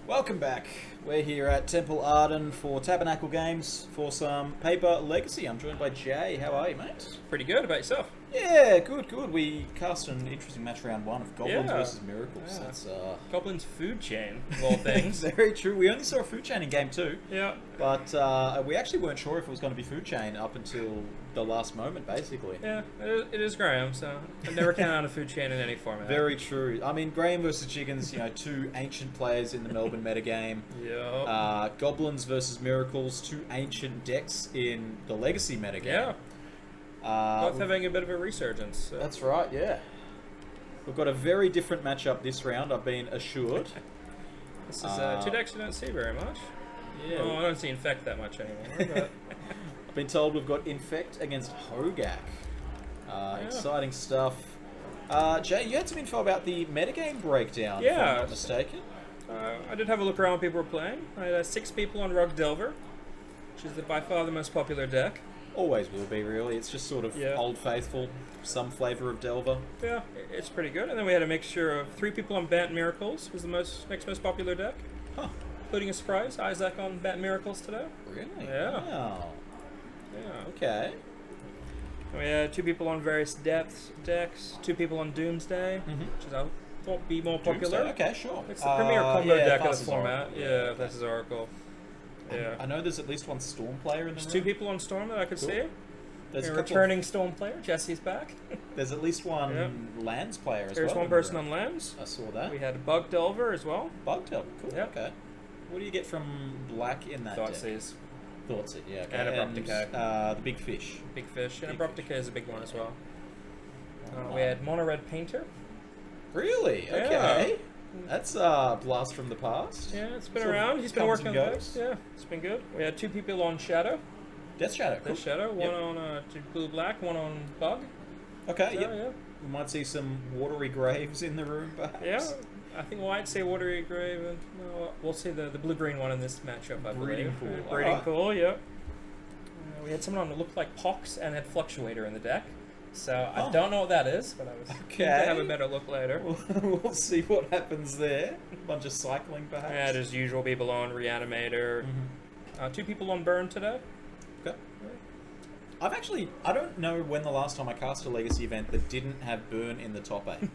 Welcome back. We're here at Temple Arden for Tabernacle Games for some Paper Legacy. I'm joined by Jay. How are you, mate? Pretty good. About yourself? Yeah, good. We cast an interesting match round one of Goblins versus Miracles. Yeah. That's Goblins food chain, of all things. very true. We only saw a food chain in game 2. Yeah. But we actually weren't sure if it was going to be food chain up until the last moment, basically. Yeah, it is Graham, so I never count out a food chain in any format. Very true. I mean, Graham versus Chickens, two ancient players in the Melbourne metagame. Yeah. Goblins versus Miracles, 2 ancient decks in the Legacy metagame. Yeah. Both having a bit of a resurgence. So. That's right, yeah. We've got a very different matchup this round, I've been assured. This is 2 decks you don't see very much. Yeah. Oh, I don't see Infect that much anymore. But I've been told we've got Infect against Hogaak. Exciting stuff. Jay, you had some info about the metagame breakdown, if I'm not mistaken. I did have a look around what people were playing. I had 6 people on Rug Delver, which is by far the most popular deck. Always will be, really. It's just sort of old faithful, some flavour of Delver. Yeah, it's pretty good. And then we had a mixture of 3 people on Bant Miracles, was the next most popular deck. Huh. Including a surprise, Isaac on Bant Miracles today. Really? Yeah. Wow. Yeah. Okay. And we had 2 people on various depths decks, 2 people on Doomsday, which is I thought would be more popular. Doomsday? Okay, sure. It's the premier combo deck of the format. Oracle. Yeah, this is Oracle. Yeah. I know there's at least one Storm player in the There's room. 2 people on Storm that I could see. There's a a couple returning Storm player, Jesse's back. There's at least one Lands player as well. There's one person on Lands. I saw that. We had a Bug Delver as well. Bug Delver, cool. Yep. Okay. What do you get from black in that deck? Thoughtseize. Thoughtseed, yeah. Okay. And Abrupt Decay. The big fish. Big fish. And Abrupt Decay is a big one as well. Oh, we had Mono Red Painter. Really? Okay. That's a blast from the past. Yeah, it's been Sort of around. He's been comes working on and that. goes. Yeah, it's been good. We had 2 people on Shadow. Death Shadow, cool. Death Shadow. One on blue-black, one on Bug. Okay, So, yeah. We might see some watery graves in the room, perhaps. Yeah, I think we might say Watery Grave. And, no, we'll see the blue-green one in this matchup, I Breeding believe. Pool. Breeding Pool, yeah. We had someone on that looked like Pox and had Fluctuator in the deck. So I don't know what that is, but I was keen to have a better look later. We'll see what happens there. A bunch of cycling, perhaps. Yeah, as usual, people on Reanimator. 2 people on Burn today. Okay. I don't know when the last time I cast a Legacy event that didn't have Burn in the top 8.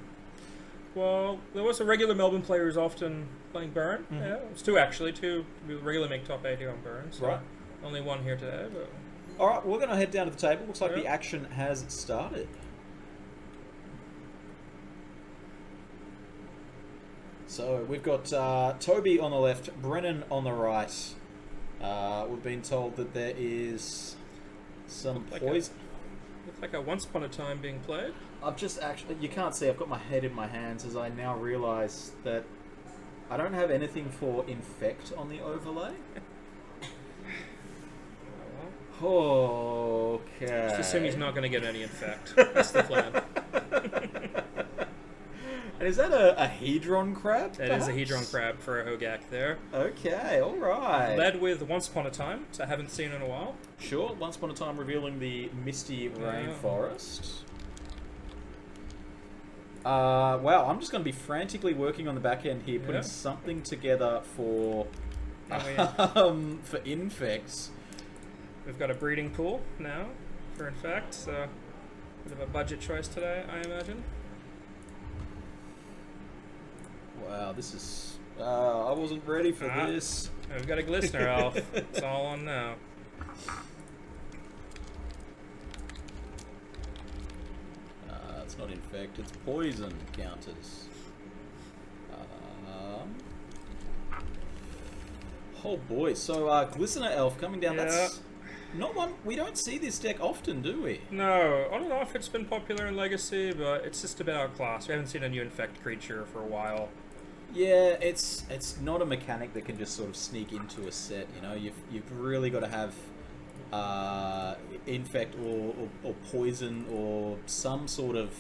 Well, there was a regular Melbourne player who's often playing Burn. Yeah, it's 2 actually. 2 regularly make top 8 here on Burn. So right. Only 1 here today. But All right, we're going to head down to the table. Looks like the action has started. So we've got Toby on the left, Brennan on the right. We've been told that there is some poison. Looks like a Once Upon a Time being played. I've just actually, you can't see, I've got my head in my hands as I now realise that I don't have anything for Infect on the overlay. Okay. Just assume he's not going to get any Infect. That's the plan. And is that a Hedron crab? That is a Hedron crab for a Hogaak there. Okay, alright. Led with Once Upon a Time, which I haven't seen in a while. Sure, Once Upon a Time revealing the misty rainforest. Wow, I'm just going to be frantically working on the back end here, putting something together for Infects. We've got a breeding pool now for Infect, so bit of a budget choice today, I imagine. Wow, this is... I wasn't ready for this. We've got a Glistener Elf. It's all on now. It's not Infect, it's Poison counters. Oh boy, so Glistener Elf coming down, that's not one... We don't see this deck often, do we? No, I don't know if it's been popular in Legacy, but it's just about our class. We haven't seen a new Infect creature for a while. Yeah, it's not a mechanic that can just sort of sneak into a set, you know? You've really got to have Infect or Poison or some sort of...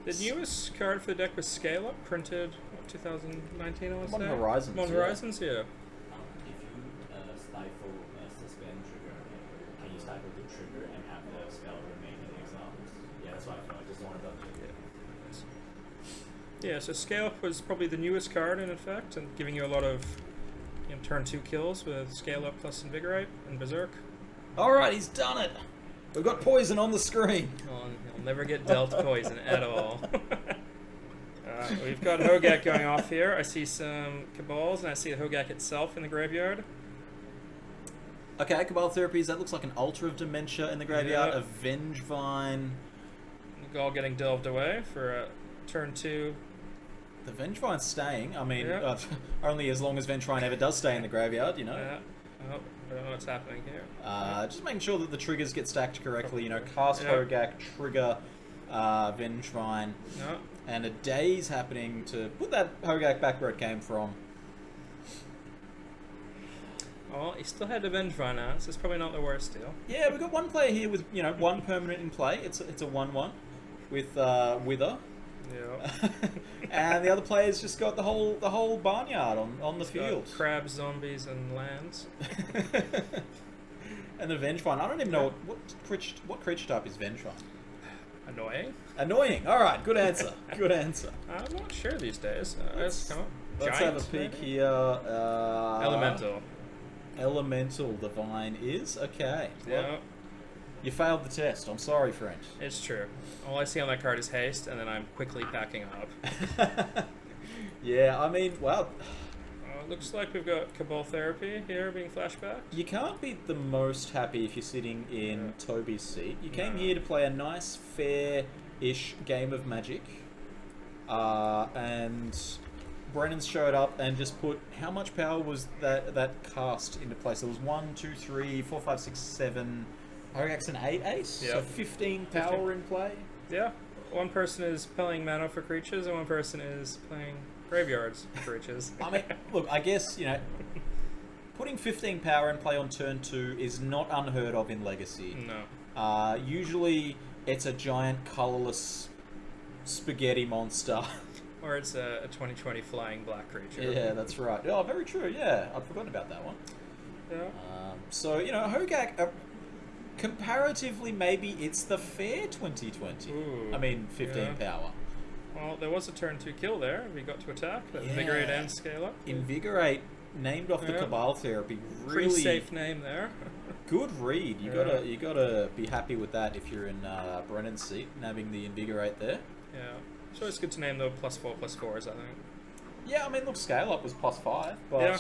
The newest card for the deck was Scale Up, printed 2019, I want to say. Modern Horizons. Modern Horizons, yeah. If you stifle a suspend trigger, can you stifle the trigger and have the spell remain in exile? Yeah, that's what I feel like. Just one of them. Yeah, so Scale Up was probably the newest card in Infect, and giving you a lot of turn 2 kills with Scale Up plus Invigorate and Berserk. Alright, he's done it! We've got poison on the screen! Oh, he'll never get dealt poison at all. We've got Hogaak going off here. I see some Cabals, and I see the Hogaak itself in the graveyard. Okay, Cabal Therapies, that looks like an Altar of Dementia in the graveyard, Yeah. a Vengevine. All getting delved away for turn 2. The Vengevine's staying, I mean, Yeah. only as long as Vengevine ever does stay in the graveyard, you know? Yeah. Oh, I don't know what's happening here. Just making sure that the triggers get stacked correctly, you know, cast Yeah. Hogaak, trigger Vengevine, No. and a daze happening to put that Hogaak back where it came from. Oh, he still had Vengevine out, so it's probably not the worst deal. Yeah, we've got one player here with, you know, one permanent in play. It's a 1/1 with Wither. Yeah. And the other player's just got the whole barnyard on the field. Got crabs, zombies, and lands. And the Vengevine, I don't even know what creature type is Vengevine. Annoying. Annoying. All right, good answer. Good answer. I'm not sure these days. Let's come up. Let's Giant, have a peek maybe? here. Elemental. Elemental Divine is okay. Well, Yeah, you failed the test. I'm sorry, friend. it's true. All I see on that card is haste, and then I'm quickly packing up. Yeah, I mean, well, Looks like we've got Cabal Therapy here being flashback. you can't be the most happy if you're sitting in Toby's seat. You came No. here to play a nice, fair-ish game of Magic, and Brennan showed up and just put how much power was that cast into place? There was 1, 2, 3, 4, 5, 6, 7. Hogaak's an 8/8, so Yep. 15 power in play. Yeah, one person is playing mana for creatures, and one person is playing graveyards for creatures. I mean, look, I guess, you know, putting 15 power in play on turn 2 is not unheard of in Legacy. No. Usually it's a giant colourless spaghetti monster. Or it's a 2020 flying black creature. Yeah, that's right. Oh, very true, yeah. I'd forgotten about that one. Yeah. So, you know, Hogaak, comparatively, maybe it's the fair 2020. Ooh, I mean, 15 yeah. power. Well, there was a turn 2 kill there. We got to attack. Yeah. Invigorate and Scale Up. Invigorate, named off the Yeah. Cabal Therapy, Pretty really safe name there. good read. You Yeah. you gotta be happy with that if you're in Brennan's seat, having the Invigorate there. Yeah. So it's good to name though +4/+4s, I think. Yeah, I mean, look, Scale Up was +5, but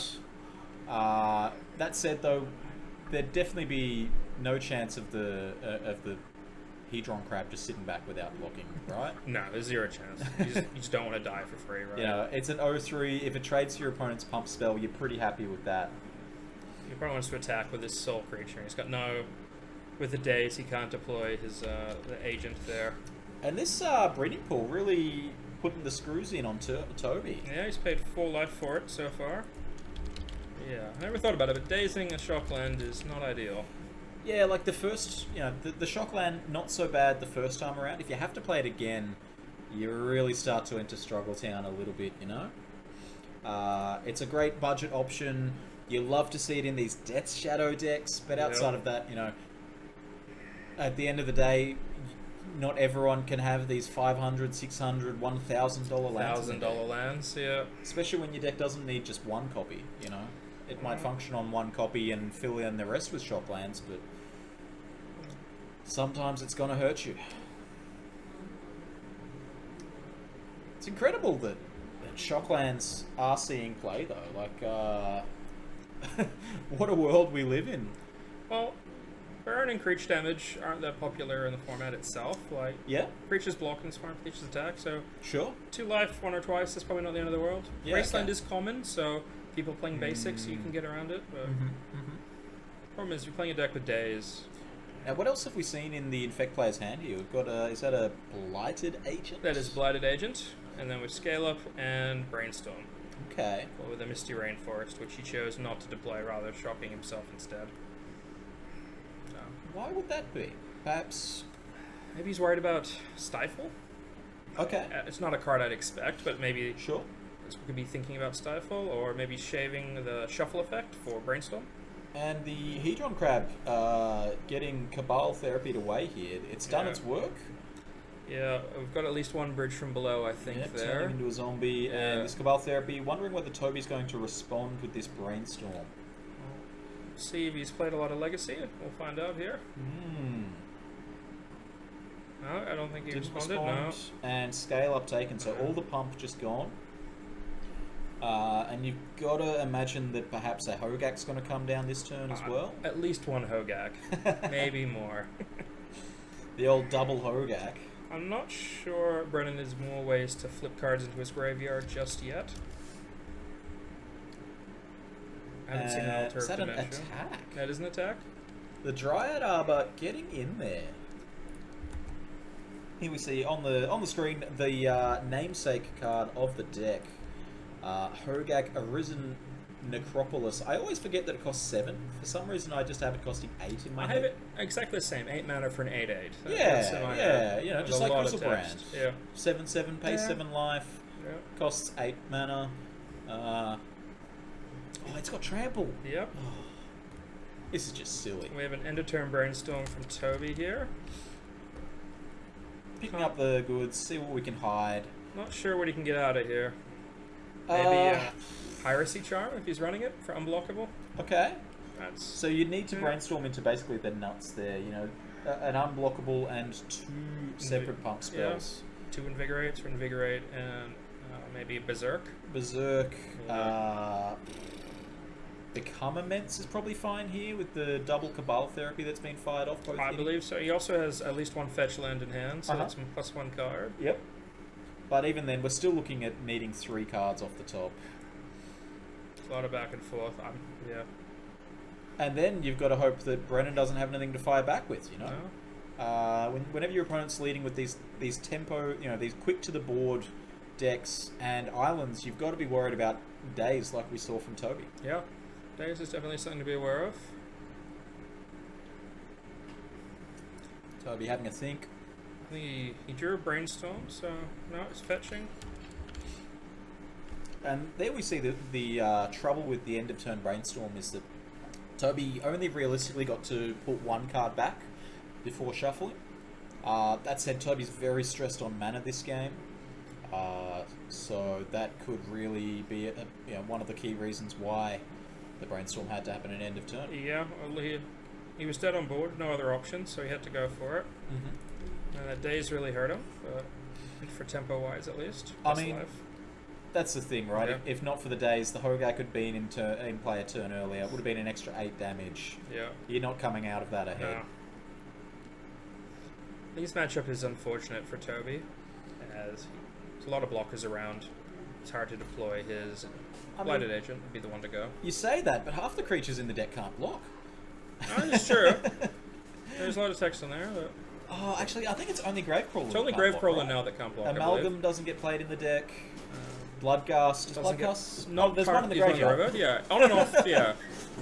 that said, though, there'd definitely be no chance of the Hedron Crab just sitting back without blocking, right? No, there's zero chance. You just don't want to die for free, right? You know, it's an 0/3. If it trades to your opponent's pump spell, you're pretty happy with that. He probably wants to attack with his soul creature. He's got no... With the days, he can't deploy his the agent there. And this breeding pool really putting the screws in on Toby. Yeah, he's paid 4 life for it so far. Yeah, I never thought about it, but dazing a shockland is not ideal. Yeah, like the first, you know, the Shockland, not so bad the first time around. If you have to play it again, you really start to enter Struggle Town a little bit, you know? It's a great budget option. You love to see it in these Death Shadow decks, but outside of that, you know, at the end of the day, not everyone can have these $500, $600, $1,000 lands. $1,000 lands, yeah. Especially when your deck doesn't need just one copy, you know? It might function on one copy and fill in the rest with Shocklands, but sometimes it's gonna hurt you. It's incredible that Shocklands are seeing play, though. Like, what a world we live in. Well, burn and creature damage aren't that popular in the format itself. Like, Yeah, creatures block and spawn creatures attack, so sure. 2 life, 1 or twice is probably not the end of the world. Yeah, Wasteland okay. is common, so people playing basics, you can get around it. But problem is, you're playing a deck with days. Now, what else have we seen in the Infect player's hand here? We've got is that a Blighted Agent? That is Blighted Agent, and then with Scale Up and Brainstorm. Okay. Well, with a Misty Rainforest, which he chose not to deploy, rather shocking himself instead. So, Why would that be? Perhaps... maybe he's worried about Stifle? Okay. It's not a card I'd expect, but maybe Sure. we could be thinking about Stifle, or maybe shaving the Shuffle effect for Brainstorm. And the Hedron Crab getting Cabal Therapy away here, it's done Yeah. its work. Yeah, we've got at least one bridge from below, I think, Yep, there. turning into a zombie, Yeah. and this Cabal Therapy. Wondering whether Toby's going to respond with this Brainstorm. See if he's played a lot of Legacy. We'll find out here. No, I don't think he Didn't responded. respond, and scale up taken, so all the pump just gone. And you've got to imagine that perhaps a Hogaak's going to come down this turn as well. At least one Hogaak. Maybe more. The old double Hogaak. I'm not sure Brennan has more ways to flip cards into his graveyard just yet. I haven't seen an Is altered that an dimension. attack? That is an attack? The Dryad Arbor getting in there. Here we see on the screen the namesake card of the deck. Hogaak Arisen Necropolis. I always forget that it costs 7. For some reason I just have it costing 8 in my I head. have it exactly the same. 8 mana for an 8/8. Yeah, you know, just like Crystal Brand. Yeah. 7/7, pay 7 life, Yeah. costs 8 mana. Oh, it's got trample. Yep. This is just silly. We have an end of turn brainstorm from Toby here. Picking up the goods, see what we can hide. Not sure what he can get out of here. Maybe Piracy Charm if he's running it for unblockable. Okay. That's So you need to brainstorm into basically the nuts there, you know, an unblockable and 2 separate pump spells. 2 Invigorates for Invigorate and maybe Berserk. Berserk. Become Immense is probably fine here with the double Cabal Therapy that's been fired off. Both I hitting. believe so. He also has at least 1 fetch land in hand, so Uh-huh. that's +1 card. Yep. But even then, we're still looking at needing 3 cards off the top. A lot of back and forth. Yeah. And then you've got to hope that Brennan doesn't have anything to fire back with, you know? No? Whenever your opponent's leading with these tempo, you know, these quick to the board decks and islands, you've got to be worried about days like we saw from Toby. Yeah. Days is definitely something to be aware of. Toby having a think. I think he drew a brainstorm, so no, it's fetching. And there we see the trouble with the end of turn brainstorm is that Toby only realistically got to put 1 card back before shuffling. That said, Toby's very stressed on mana this game, so that could really be one of the key reasons why the brainstorm had to happen at end of turn. Yeah, well, he was dead on board, no other option, so he had to go for it. And that days really hurt him, but for tempo wise at least. I mean, that's the thing, right? Yeah. If not for the days, the Hogaak had been in play a turn earlier. It would have been an extra 8 damage. Yeah. You're not coming out of that ahead. No. I think this matchup is unfortunate for Toby, as there's a lot of blockers around. It's hard to deploy his Blighted Agent would be the one to go. You say that, but half the creatures in the deck can't block. Oh, it's true. There's a lot of text in there. But Oh, actually, I think it's only Gravecrawler. it's only that can't block, Gravecrawler right? now that can't block. I Amalgam believe. doesn't get played in the deck. Bloodgast. Is Doesn't get- Bloodgast? Not there's card- one in the he's on graveyard. Yeah, on and off. Yeah,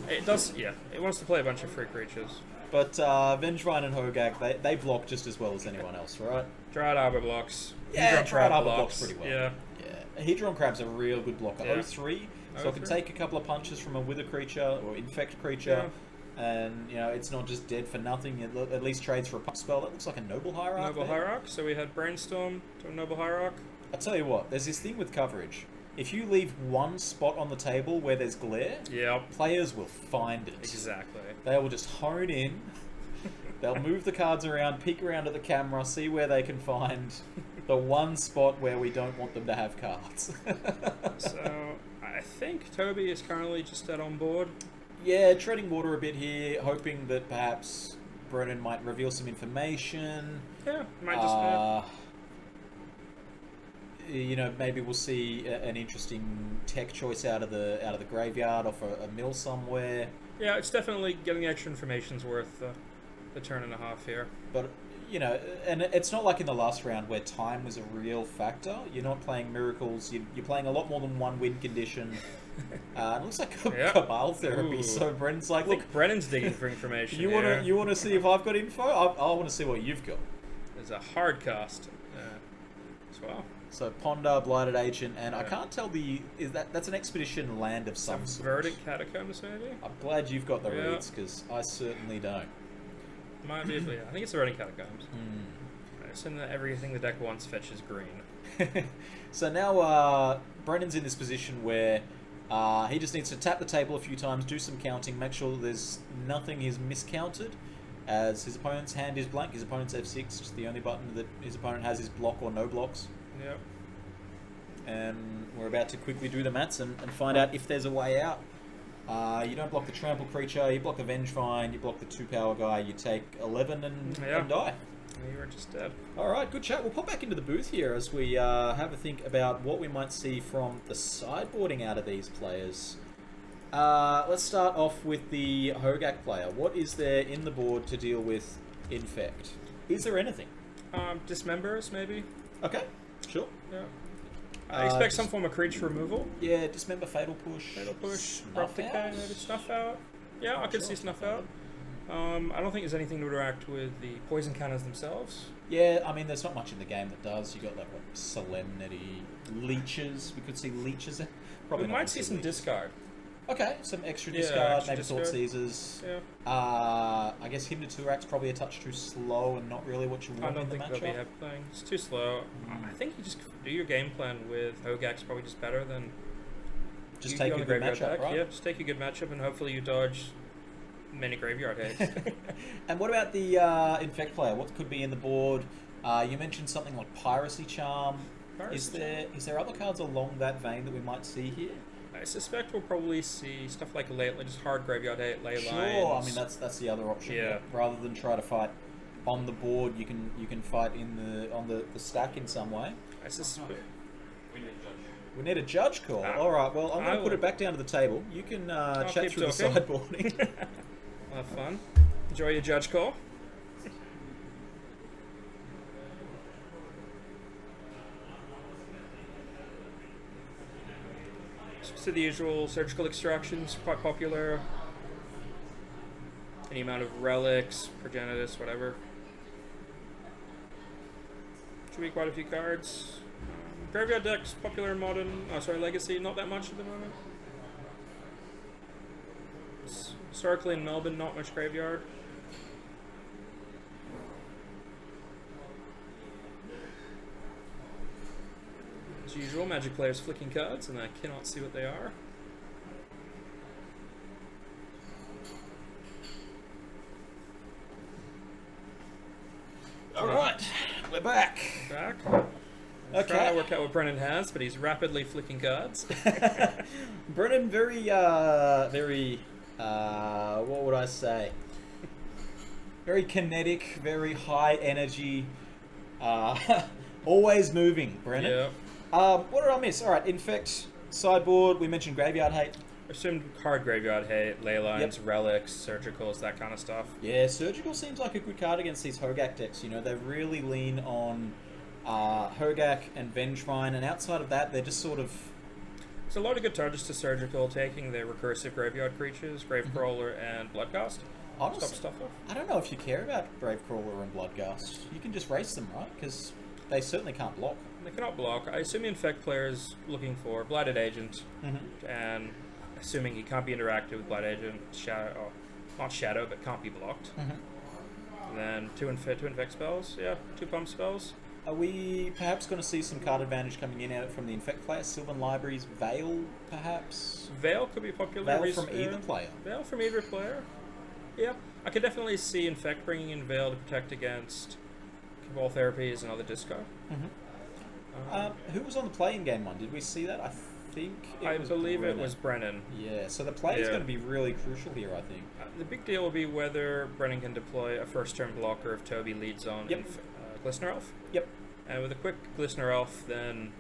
it does. Yeah, it wants to play a bunch of free creatures. But Vengevine and Hogaak, they block just as well as anyone else, right? Dryad Arbor blocks. Yeah, Hedron Dryad Crab Arbor blocks pretty well. Yeah. Yeah, Hedron Crab's a real good blocker. Yeah. 0/3, so it can 0/3. take a couple of punches from a Wither creature or Infect creature, and you know it's not just dead for nothing. It at least trades for a pump spell. That looks like a Noble Hierarch. Noble there. Hierarch. So we had Brainstorm to a Noble Hierarch. I tell you what, there's this thing with coverage. If you leave one spot on the table where there's glare, Yep. players will find it. Exactly. They will just hone in. They'll move the cards around, peek around at the camera, see where they can find the one spot where we don't want them to have cards. So I think Toby is currently just dead on board. Yeah, treading water a bit here, hoping that perhaps Brennan might reveal some information. Yeah, might just. You know, maybe we'll see an interesting tech choice out of the graveyard off a mill somewhere. Yeah, it's definitely getting extra information's worth the turn and a half here. But you know, and it's not like in the last round where time was a real factor. You're not playing miracles. You're playing a lot more than one win condition. It looks like Yeah. Cabal Therapy. Ooh. So Brennan's like, I look, think Brennan's digging for information. you want to see if I've got info? I want to see what you've got. There's a hard cast as well. So Ponder, Blighted Agent, and I Yeah. can't tell that's an expedition land of some sort. Verdict Catacombs, maybe? I'm glad you've got the Yeah. reads because I certainly don't. Might be, yeah. I think it's the Verdict Catacombs. cards, and everything the deck wants fetches green. So now Brennan's in this position where he just needs to tap the table a few times, do some counting, make sure that there's nothing he's miscounted, as his opponent's hand is blank. His opponent's F6, the only button that his opponent has is block or no blocks. Yep. And we're about to quickly do the maths and find out if there's a way out. You don't block the trample creature, you block the Vengefine, you block the 2-power guy, you take 11 and die. You were just dead. Alright, good chat. We'll pop back into the booth here as we have a think about what we might see from the sideboarding out of these players. Let's start off with the Hogaak player. What is there in the board to deal with Infect? Is there anything? Dismembers, maybe? Okay, sure. Yeah. I expect some form of creature removal. Yeah, Dismember, Fatal Push. Fatal Push, Snuff Rough Decay, Out? maybe Snuff Out. Yeah, I could see Snuff Out. I don't think there's anything to interact with the poison counters themselves. Yeah, I mean, there's not much in the game that does. You got like what, Solemnity, Leeches. We could see Leeches. Probably We not might see some Leeches. discard. Okay, some extra Yeah, discard, extra maybe Thought discard. Seizers. Yeah. I guess Hymn to Turak's probably a touch too slow and not really what you I want don't in the think they'll be matchup. playing. It's too slow. I think you just do your game plan with Hogaak's probably just better than Just you take on a the good graveyard matchup, deck. right? Yeah, just take a good matchup and hopefully you dodge many graveyard hits. And what about the Infect player? What could be in the board? You mentioned something like Piracy Charm. Is there other cards along that vein that we might see here? I suspect we'll probably see stuff like just hard graveyard hit, ley Sure, lines. I mean that's the other option. Yeah. Rather than try to fight on the board, you can fight on the stack in some way. I suspect. We need a judge. We need a judge call. All right. Well, I'm going to put it back down to the table. You can chat keep through the talking. sideboarding. Have fun. Enjoy your judge call. So the usual surgical extractions, quite popular. Any amount of relics, progenitus, whatever. Should be quite a few cards. Graveyard decks, popular in modern. Oh, sorry, legacy. Not that much at the moment. Historically in Melbourne, not much graveyard. As usual, Magic players flicking cards, and I cannot see what they are. All right, we're back. Back. Okay. Trying to work out what Brennan has, but he's rapidly flicking cards. Brennan, very, what would I say? Very kinetic, very high energy, always moving, Brennan. Yeah. What did I miss? All right, Infect, sideboard, we mentioned Graveyard Hate. Assumed hard graveyard hate, ley lines, relics, surgicals, that kind of stuff. Yeah, Surgical seems like a good card against these Hogaak decks. You know, they really lean on Hogaak and Vengefine, and outside of that, they're just sort of... There's a lot of good targets to surgical, taking the recursive graveyard creatures, Gravecrawler and Bloodcast. Honestly, Stop stuff off. I don't know if you care about Gravecrawler and Bloodgust. You can just race them, right? Because they certainly can't block. They cannot block. I assume the Infect player is looking for Blighted Agent, and assuming he can't be interacted with Blighted Agent, Shadow, or not Shadow, but can't be blocked. And then two Infect spells, yeah, 2 pump spells. Are we perhaps going to see some card advantage coming in out from the Infect player? Sylvan Libraries, Veil, perhaps? Veil could be popular. Veil from either player. Veil from either player. Yeah, I could definitely see Infect bringing in Veil to protect against Cabal Therapies and other discard. Who was on the play-in game one? Did we see that? I think I believe Brennan. it was Brennan. Yeah, so the play is Yeah. going to be really crucial here, I think. The big deal will be whether Brennan can deploy a first-turn blocker if Toby leads on Yep. Glistener Elf. Yep. And with a quick Glistener Elf, then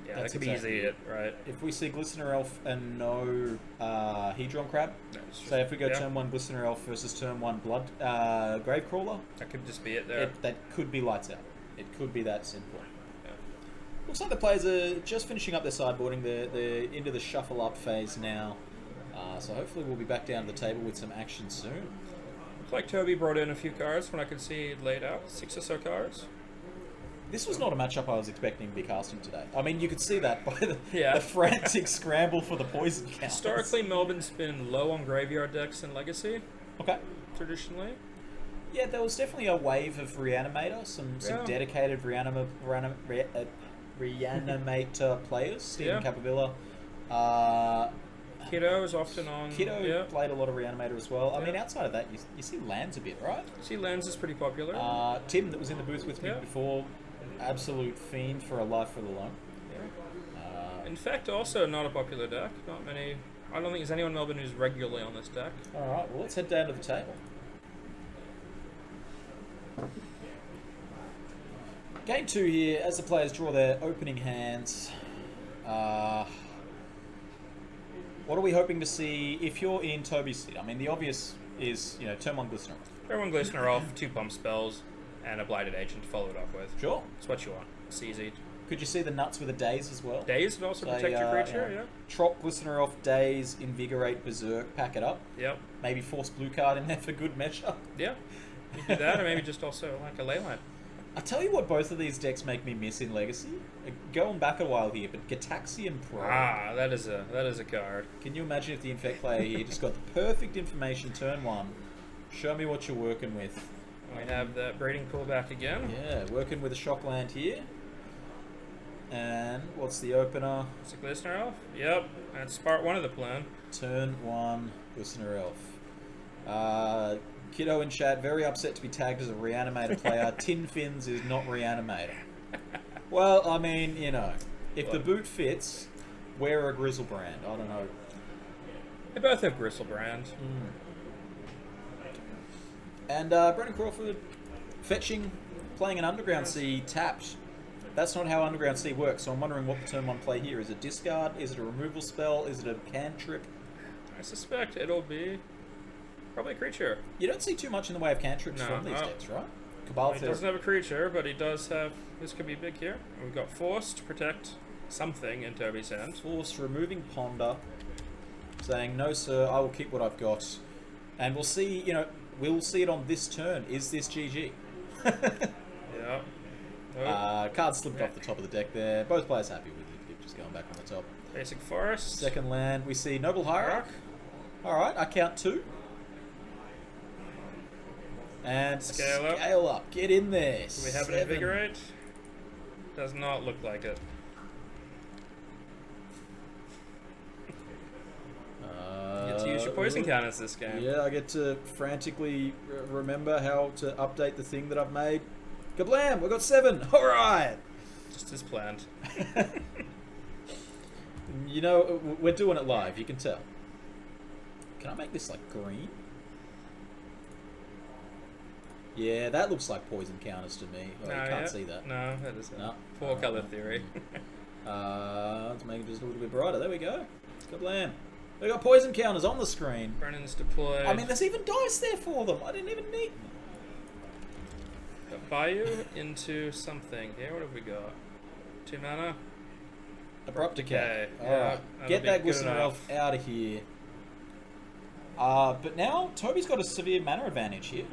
yeah, That's that could exactly be easy, right? If we see Glistener Elf and no Hedron Crab, That's just- so if we go yeah, turn 1 Glistener Elf versus turn 1 Blood Gravecrawler, that could just be it there. that could be lights out. It could be that simple. Yeah. Looks like the players are just finishing up their sideboarding. They're into the shuffle up phase now. So hopefully we'll be back down to the table with some action soon. Looks like Toby brought in a few cards when I could see he'd laid out 6 or so cards. This was not a matchup I was expecting to be casting today. I mean, you could see that by the Yeah. frantic scramble for the poison count. Historically, Melbourne's been low on graveyard decks in Legacy, Okay. traditionally. Yeah, there was definitely a wave of Reanimator, some Yeah. dedicated Reanimator players. Stephen Yeah. Capabilla. Kiddo is often on. Kiddo Yeah. played a lot of Reanimator as well. I Yeah. mean, outside of that, you see Lands a bit, right? See, Lens is pretty popular. Tim, that was in the booth with me Yeah. before, absolute fiend for a Life for the Loan. Yeah. Infect also not a popular deck. Not many. I don't think there's anyone in Melbourne who's regularly on this deck. Alright, well, let's head down to the table. Game 2 here, as the players draw their opening hands. What are we hoping to see if you're in Toby's seat? I mean, the obvious is, turn 1 Glistener. Everyone Glistener off, 2 pump spells, and a Blighted Agent to follow it up with. Sure. It's what you want. It's easy. Could you see the nuts with a Daze as well? Daze would also So, protect your creature, yeah. Trop Glistener off, Daze, Invigorate, Berserk, pack it up. Yep. Maybe force blue card in there for good measure. Yeah. You do that, or maybe just also like a Leyline. I tell you what both of these decks make me miss in Legacy. Going back a while here, but Gataxian Pro. Ah, that is a card. Can you imagine if the Infect player here just got the perfect information turn 1? Show me what you're working with. We have that Breeding Pool back again. Yeah, working with a shock land here. And what's the opener? It's a Glistener Elf. Yep. That's part 1 of the plan. Turn 1, Listener Elf. Kiddo in chat, very upset to be tagged as a Reanimator player. Tin Fins is not Reanimator. Well, I mean, if the boot fits, wear a Grizzlebrand. I don't know. They both have Bristlebrand. And Brennan Crawford fetching, playing an Underground Sea tapped. That's not how Underground Sea works, so I'm wondering what the turn 1 play here. Is it discard? Is it a removal spell? Is it a cantrip? I suspect it'll be probably a creature. You don't see too much in the way of cantrips No, from these no. decks, right? Cabal He Therapy. doesn't have a creature, but he does have... This could be big here. We've got Force to protect something in Toby's hand. Force, removing Ponder, saying, no sir, I will keep what I've got. And we'll see, we'll see it on this turn. Is this GG? Yeah. Oh, Card slipped off the top of the deck there. Both players happy with it, just going back on the top. basic Forest. Second land, we see Noble Hierarch. Alright, I count 2. And Scale up. Get in there. Do we have an 7. Invigorate? Does not look like it. You get to use your poison counters this game. Yeah, I get to frantically remember how to update the thing that I've made. Kablam! We got 7. All right. Just as planned. We're doing it live. You can tell. Can I make this like green? Yeah, that looks like poison counters to me. Oh, you can't see that. No, that isn't. No. 4-color theory. Let's make it just a little bit brighter. There we go. Kablam! We got poison counters on the screen. Brennan's deployed. I mean, there's even dice there for them. I didn't even need them. Got Bayou into something. Here, what have we got? 2 mana. Abrupt Decay. Yeah, Alright. that'll Get be that good Glistener Elf out of here. But now, Toby's got a severe mana advantage here.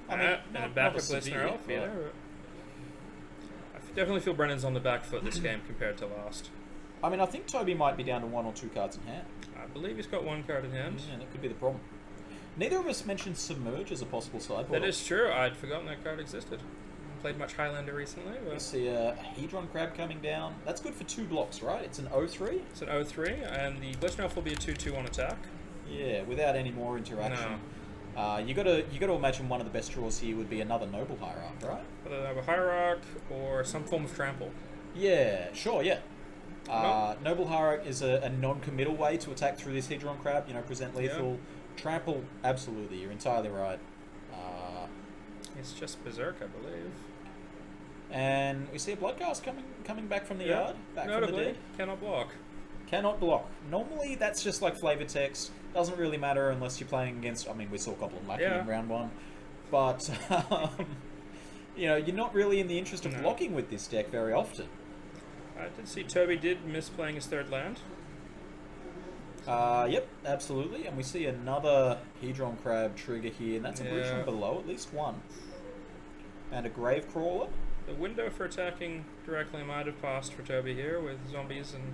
And a backup Glistener Elf, yeah. I definitely feel Brennan's on the back foot this game compared to last. I mean, I think Toby might be down to 1 or 2 cards in hand. I believe he's got 1 card in hand. Yeah, that could be the problem. Neither of us mentioned Submerge as a possible sideboard. That is true. I'd forgotten that card existed. Played much Highlander recently. We But see a Hedron Crab coming down. That's good for 2 blocks, right? It's an 0-3. it's an 0-3, and the Glistener Elf will be a 2-2 on attack. Yeah, without any more interaction. You gotta imagine one of the best draws here would be another Noble Hierarch, right? Whether they have a Hierarch or some form of trample. Yeah, sure, yeah. Noble Hierarch is a non-committal way to attack through this Hedron Crab, present lethal. Yeah. Trample, absolutely, you're entirely right. It's just Berserk, I believe. And we see a Bloodcast coming back from the yard, back from the dead. Cannot block. Cannot block. Normally, that's just like flavor text. Doesn't really matter unless you're playing against. I mean, we saw Goblin Lucky in round 1, but you're not really in the interest of blocking with this deck very often. I did see Toby did miss playing his 3rd land. Yep, absolutely. And we see another Hedron Crab trigger here, and that's a bridge from below, at least 1. And a Gravecrawler. The window for attacking directly might have passed for Toby here with zombies and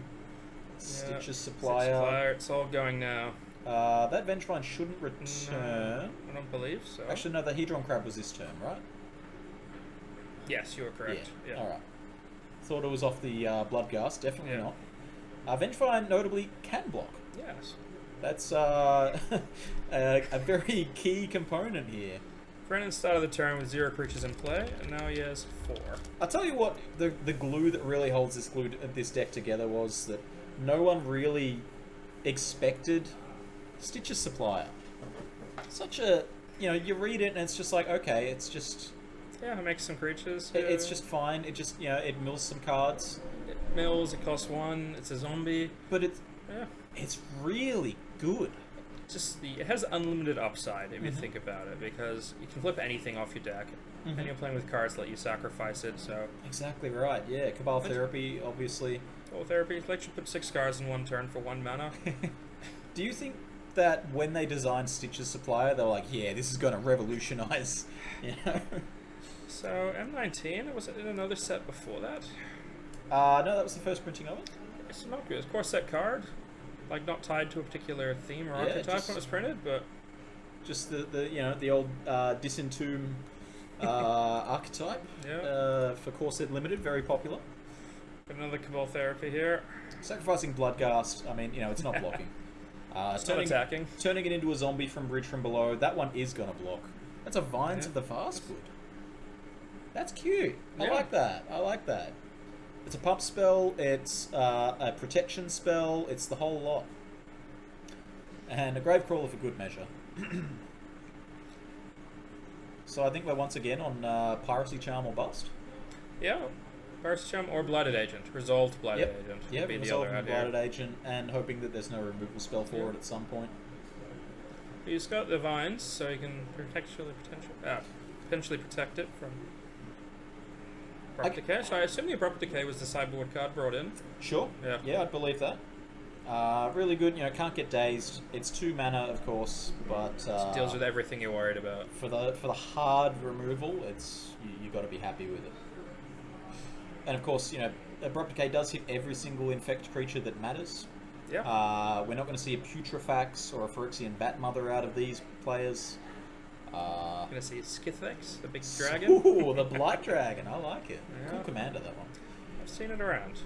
Stitches Supplier. It's all going now. That Vengevine shouldn't return. No, I don't believe so. Actually, no, the Hedron Crab was this turn, right? Yes, you are correct. Yeah. Alright. Thought it was off the Bloodghast. Definitely Yeah. not. Vengevine notably can block. Yes. That's a very key component here. Brennan started the turn with 0 creatures in play, and now he has 4. I'll tell you what, the glue that really holds this deck together was that no one really expected Stitcher's Supplier. Such a, you read it and it's just like, okay, it's just... Yeah, it makes some creatures. It's just fine. It just, it mills some cards. It mills, it costs 1, it's a zombie. But it's Yeah. really good. It has unlimited upside if you think about it, because you can flip anything off your deck, and you're playing with cards that let you sacrifice it, so... Exactly right, yeah. Cabal Therapy, obviously. Cabal Therapy lets you put 6 cards in one turn for 1 mana. Do you think that when they designed Stitcher's Supplier, they were like, yeah, this is going to revolutionize, So, M19, was it in another set before that? No, that was the first printing of it. It's not good. It's a core set card. Like, not tied to a particular theme or archetype just- when it was printed, but... Just the old Disentomb archetype for Core Set Limited, very popular. Got another Cabal Therapy here. Sacrificing Bloodghast, I mean, it's not blocking. It's not attacking. Turning it into a zombie from Bridge from Below, that one is going to block. That's a Vines of the Vastwood. That's cute. I like that. It's a pump spell, it's a protection spell, it's the whole lot. And a Gravecrawler for good measure. So I think we're once again on Piracy Charm or Bust. Yeah. Burst Charm or Blighted Agent. Resolved Blighted Agent. Yeah, would be the resolving other the idea. Blighted Agent and hoping that there's no removal spell for it at some point. He's got the vines, so he can potentially protect it from Abrupt Decay. So I assume the Abrupt Decay was the sideboard card brought in. Sure. Yeah. I'd believe that. Really good. Can't get dazed. It's 2 mana, of course, but Deals with everything you're worried about. for the hard removal, it's you got to be happy with it. And of course, Abrupt Decay does hit every single infect creature that matters. Yeah. We're not going to see a Putrefax or a Phyrexian Bat Mother out of these players. Gonna see Scythex, the big dragon. Ooh, the Blight Dragon. I like it. Yeah. Cool commander, that one. I've seen it around.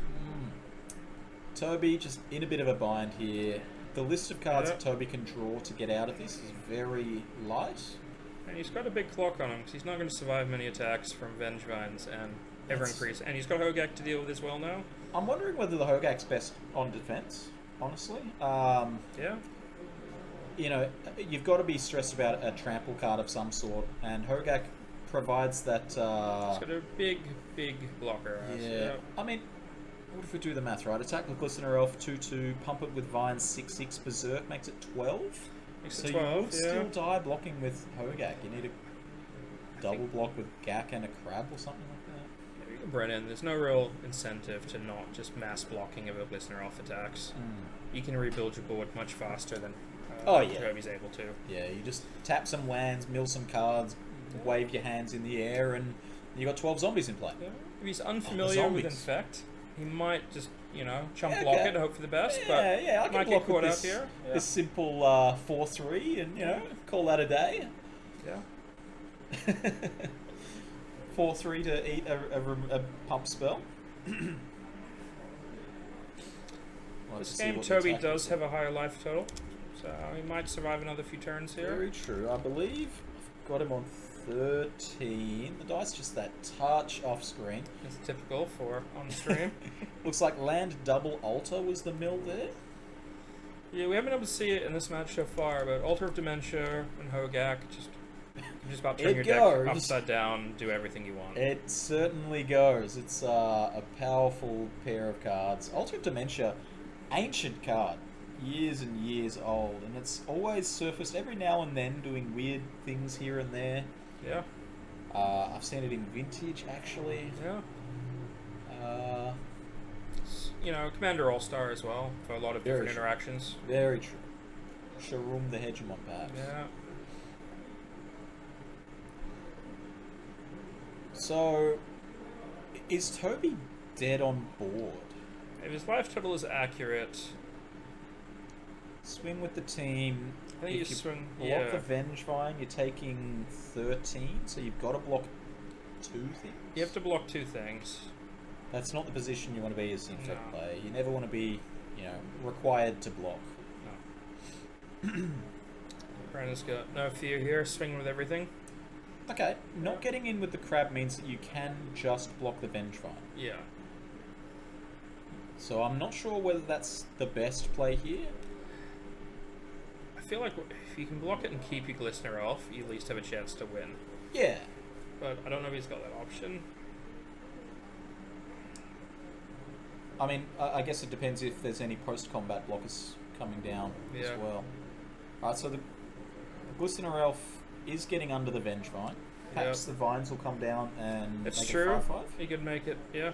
Toby just in a bit of a bind here. The list of cards that Toby can draw to get out of this is very light. And he's got a big clock on him, because he's not going to survive many attacks from Vengevines and Ever Increase. And he's got Hogaak to deal with as well now. I'm wondering whether the Hogaak's best on defense, honestly. Yeah. You've got to be stressed about a trample card of some sort, and Hogaak provides that... He's got a big blocker. Yeah. I mean, what if we do the math, right? Attack with Glistener Elf, 2/2, pump it with Vines, 6/6, Berserk, makes it 12? Makes So it you 12, would still die blocking with Hogaak. You need a double block with Gak and a Crab or something like that. Brennan, there's no real incentive to not just mass blocking of a Glistener Elf attacks. You can rebuild your board much faster than Toby's able to. Yeah, you just tap some lands, mill some cards, wave your hands in the air, and you got 12 zombies in play. Yeah. If he's unfamiliar with Infect, he might just, chump block it, hope for the best. I can might block get caught with out here. Yeah. this simple 4/3 and, call that a day. Yeah. 4/3 to eat a pump spell. This game, Toby does have a higher life total, so he might survive another few turns here. Very true. I believe I've got him on 13. The dice just that touch off screen. It's typical for on stream. Looks like land double altar was the mill there. Yeah, we haven't been able to see it in this match so far, but Altar of Dementia and Hogaak just about turn your deck upside down, do everything you want. It certainly goes. It's a powerful pair of cards. Altar of Dementia, ancient card, years and years old, and it's always surfaced every now and then doing weird things here and there. Yeah. I've seen it in Vintage, actually. Yeah. Commander All-Star as well, for a lot of different interactions. Very true. Sharum the Hegemon, perhaps. Yeah. So, is Toby dead on board? If his life total is accurate... Swing with the team. I think If you swing. block Yeah. the Vengevine, you're taking 13, so you've got to block 2 things. You have to block 2 things. That's not the position you want to be as the Infect No. player. You never want to be, required to block. Brennan's got no fear here, swinging with everything. Okay, not getting in with the crab means that you can just block the Vengevine. Yeah. So I'm not sure whether that's the best play here. I feel like if you can block it and keep your Glistener off, you at least have a chance to win. Yeah. But I don't know if he's got that option. I mean, I guess it depends if there's any post-combat blockers coming down as Yeah. well. Alright, so the Glistener Elf is getting under the Vengevine. Perhaps the vines will come down and It's make true. it 5-5. He could make it, yeah.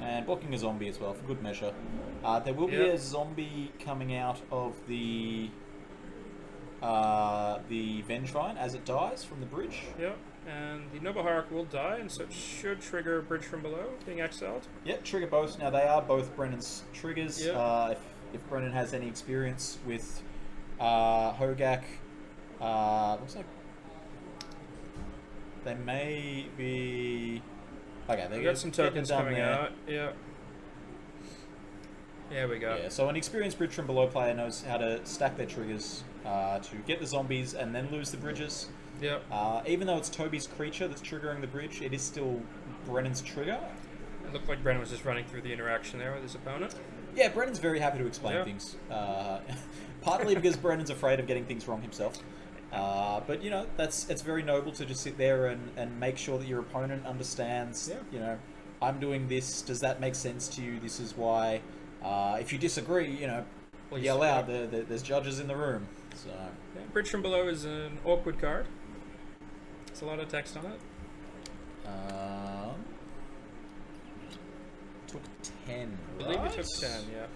And blocking a zombie as well, for good measure. There will be Yep. a zombie coming out of the Vengevine as it dies from the bridge. Yep. And the Noble Hierarch will die, and so it should trigger Bridge from Below, being exiled. Yep, trigger both. Now, they are both Brennan's triggers. Yep. If Brennan has any experience with Hogaak, looks like they may be... Okay, We got some tokens done coming there. out. Yeah. There we go. Yeah, so an experienced Bridge from Below player knows how to stack their triggers to get the zombies and then lose the bridges. Yep. Even though it's Toby's creature that's triggering the bridge, it is still Brennan's trigger. It looked like Brennan was just running through the interaction there with his opponent. Yeah, Brennan's very happy to explain Yeah. things. Partly because Brennan's afraid of getting things wrong himself. But, it's very noble to just sit there and make sure that your opponent understands, Yeah. I'm doing this, does that make sense to you? This is why. If you disagree, Please yell out, speak. there's judges in the room. So, Yeah, Bridge from Below is an awkward card. There's a lot of text on it. took 10, I believe right? you took 10, yeah.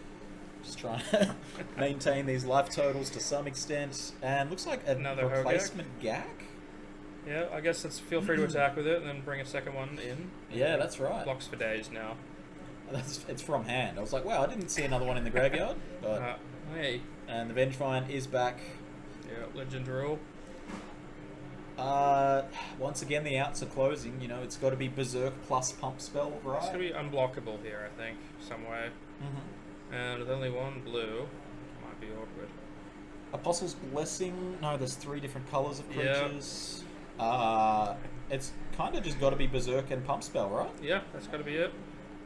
Just trying to maintain these life totals to some extent. And looks like Another Hogaak. replacement Gak. Yeah, I guess let's feel free to attack with it and then bring a second one in. Yeah, that's right. Blocks for days now. It's from hand. I was like, wow, I didn't see another one in the graveyard. But Hey. and the Vengevine is back. Yeah, Legend Rule. Once again, the outs are closing. It's got to be Berserk plus Pump Spell, right? It's going to be unblockable here, I think, some way. Mm-hmm. And with only one blue, might be awkward. Apostle's Blessing. No, there's 3 different colors of Yeah. creatures. It's kind of just got to be Berserk and Pump Spell, right? Yeah, that's got to be it.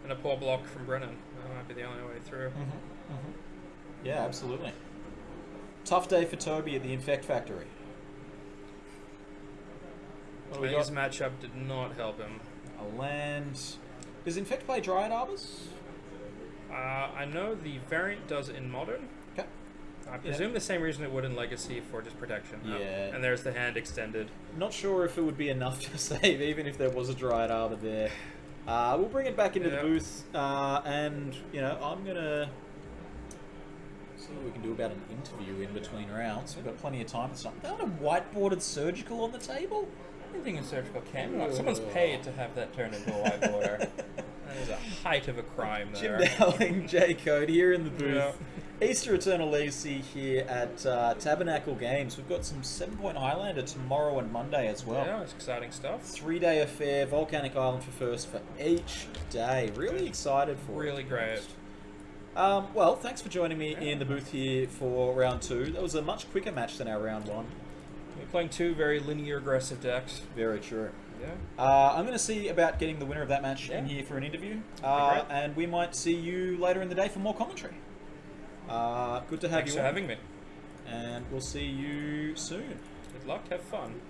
And a poor block from Brennan. That might be the only way through. Mm-hmm. Mm-hmm. Yeah, absolutely. Tough day for Toby at the Infect Factory. What do we His got? matchup did not help him. A land. Does Infect play Dryad Arbors? I know the variant does in Modern. Okay. I presume the same reason it would in Legacy for just protection. though. Yeah. And there's the hand extended. Not sure if it would be enough to save, even if there was a Dryad Arbor there. We'll bring it back into the booth, and, I'm going to see what we can do about an interview in between rounds. We've got plenty of time and stuff. They want a whiteboarded surgical on the table? Anything in surgical can. Someone's paid to have that turned into a whiteboarder. That is a height of a crime there. Jim Dowling, J Code here in the booth. Yeah. Easter Eternal Legacy here at Tabernacle Games. We've got some 7-Point Highlander tomorrow and Monday as well. Yeah, it's exciting stuff. 3-day affair, Volcanic Island for first for each day. Really excited for it. Really great. Well, thanks for joining me in the booth here for round 2. That was a much quicker match than our round 1. We're playing 2 very linear aggressive decks. Very true. Yeah. I'm going to see about getting the winner of that match in here for an interview. great. And we might see you later in the day for more commentary. Good to have Thanks you for on. having me. And we'll see you soon. Good luck. Have fun.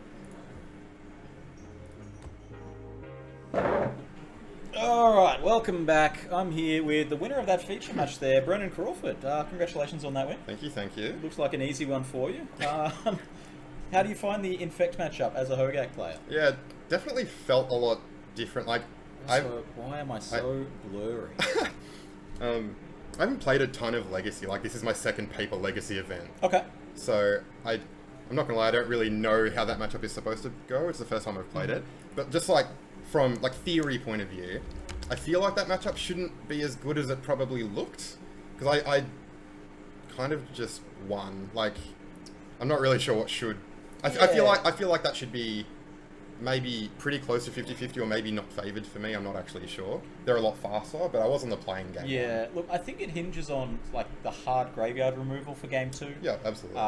Alright, welcome back. I'm here with the winner of that feature match there, Brennan Crawford. Congratulations on that win. Thank you, thank you. Looks like an easy one for you. How do you find the Infect matchup as a Hogaak player? Yeah, definitely felt a lot different. Like, Why am I so blurry? I haven't played a ton of Legacy. Like, this is my second paper Legacy event. Okay. So, I'm not gonna lie, I don't really know how that matchup is supposed to go. It's the first time I've played it. But just like, from like theory point of view, I feel like that matchup shouldn't be as good as it probably looked. Because kind of just won. Like, I'm not really sure what should. I feel like that should be maybe pretty close to 50-50 or maybe not favoured for me. I'm not actually sure. They're a lot faster, but I was on the playing game. Yeah, look, I think it hinges on like the hard graveyard removal for game 2. Yeah, absolutely.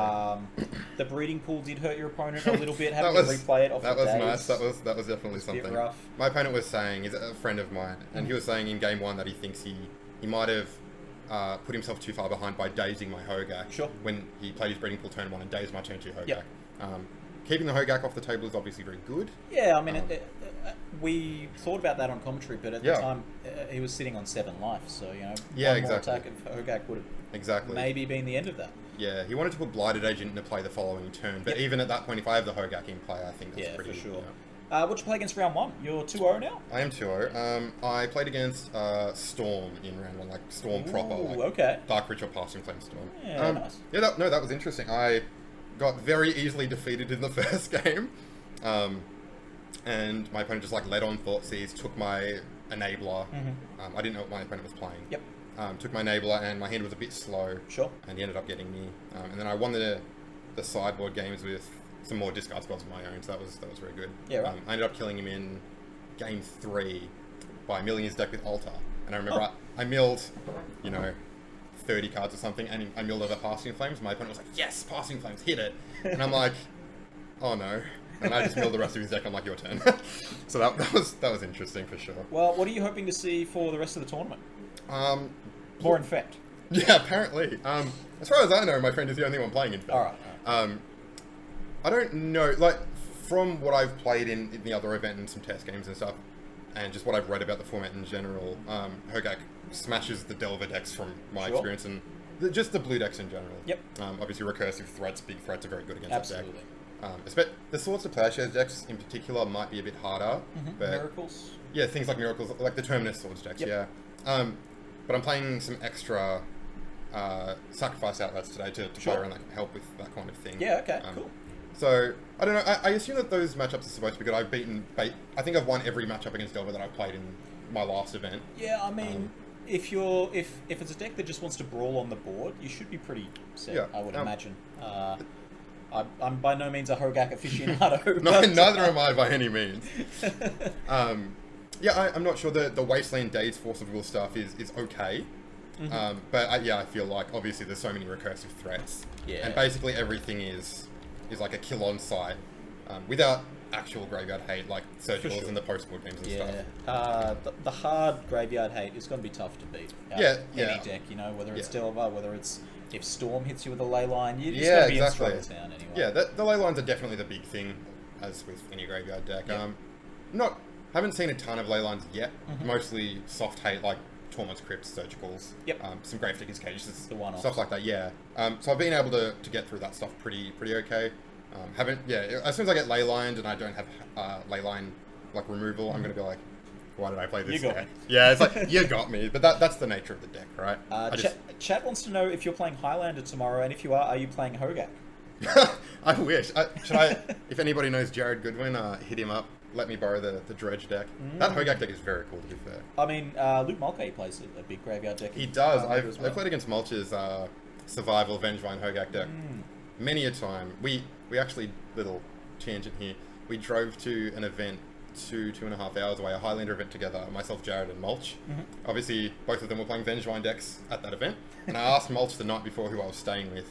The breeding pool did hurt your opponent a little bit. Having That to was- replay it off That the was days. nice. That was definitely It's a bit something. rough. My opponent was saying, he's a friend of mine, and he was saying in game 1 that he thinks he might have put himself too far behind by dazing my Hogaak. Sure. When he played his breeding pool turn 1 and dazed my turn 2 Hogaak. Yep. Keeping the Hogaak off the table is obviously very good. Yeah, I mean, we thought about that on commentary, but at the Yeah. time he was sitting on 7 life, so Yeah, one exactly. more attack of Hogaak would have Exactly. maybe been the end of that. Yeah, he wanted to put Blighted Agent into play the following turn, but Yep. even at that point, if I have the Hogaak in play, I think that's Yeah, pretty for sure. Yeah. What'd you play against round 1? You're 2-0 now? I am 2-0. I played against Storm in round 1, like Storm proper, Ooh, like okay. Dark Ritual Passing Flame Storm. Yeah, nice. Yeah, that was interesting. I got very easily defeated in the first game, and my opponent just like led on Thoughtseize, took my Enabler. I didn't know what my opponent was playing. Yep. Took my Enabler, and my hand was a bit slow. Sure. And he ended up getting me. And then I won the sideboard games with some more discard spells of my own, so that was very good. Yeah, right. I ended up killing him in game 3 by milling his deck with Altar. And I remember I milled, 30 cards or something, and I milled over Passing Flames. My opponent was like, yes, Passing Flames, hit it. And I'm like, oh no. And I just milled the rest of his deck. I'm like, your turn. So that was interesting for sure. Well, what are you hoping to see for the rest of the tournament? More Infect. Yeah, apparently. As far as I know, my friend is the only one playing Infect. All right. I don't know, like, from what I've played in the other event and some test games and stuff, and just what I've read about the format in general, Hogaak smashes the Delver decks from my Sure. experience, and just the blue decks in general. Yep. Obviously, recursive threats, big threats are very good against Absolutely. that deck. The Swords to Plowshares decks in particular might be a bit harder, but Miracles. yeah, things like Miracles, like the Terminus Swords decks, Yep. yeah. But I'm playing some extra sacrifice outlets today to play Sure. around, like, help with that kind of thing. Yeah, okay, cool. So, I don't know, I assume that those matchups are supposed to be good. I think I've won every matchup against Delver that I've played in my last event. Yeah, I mean, if it's a deck that just wants to brawl on the board, you should be pretty set, Yeah, I would imagine. I'm by no means a Hogaak aficionado. No, but, neither am I by any means. Yeah, I'm not sure. The Wasteland Days Force of Will stuff is okay. But I feel like obviously there's so many recursive threats. Yeah. And basically everything is like a kill on site without actual graveyard hate, like surgicals sure. in the post-board games and Yeah, stuff. the hard graveyard hate is going to be tough to beat. Yeah, any yeah. deck, whether it's Yeah. Delver, whether it's if Storm hits you with a ley line, you're just Yeah, going to be exactly. in struggle town anyway. Yeah, the ley lines are definitely the big thing, as with any graveyard deck. Yeah. Haven't seen a ton of ley lines yet. Mostly soft hate, like Torment's Crypts, Surgicals. Yep. Some Gravedigger's Cages, The one-offs. stuff like that. Yeah. So I've been able to get through that stuff pretty okay. As soon as I get ley lined and I don't have ley line like removal, I'm gonna be like, why did I play this You got deck? me. Yeah, it's like you got me. But that's the nature of the deck, right? Chat wants to know if you're playing Highlander tomorrow, and if you are you playing Hogaak? I wish. Should I? If anybody knows Jared Goodwin, hit him up. Let me borrow the Dredge deck. That Hogaak deck is very cool, to be fair. I mean, Luke Mulcahy plays a big graveyard deck. He does. Highlander as well. I've played against Mulch's Survival Vengevine Hogaak deck many a time. We actually, little tangent here, we drove to an event 2.5 hours away, a Highlander event together, myself, Jared, and Mulch. Obviously, both of them were playing Vengevine decks at that event, and I asked Mulch the night before who I was staying with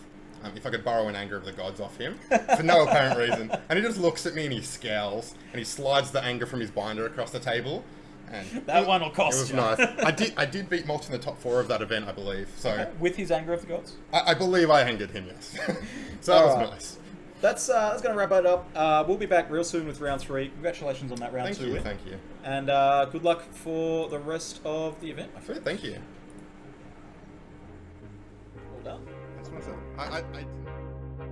if I could borrow an Anger of the Gods off him, for no apparent reason. And he just looks at me and he scowls, and he slides the Anger from his binder across the table. And That one will it cost was you. nice. I did beat Mulch in the top 4 of that event, I believe. So With his Anger of the Gods? I believe I angered him, yes. So that was Alright. nice. That's going to wrap it up. We'll be back real soon with round 3. Congratulations on that round 2 win. Thank you. And good luck for the rest of the event, my friend. Sweet, thank you. Well done. That's what I said. I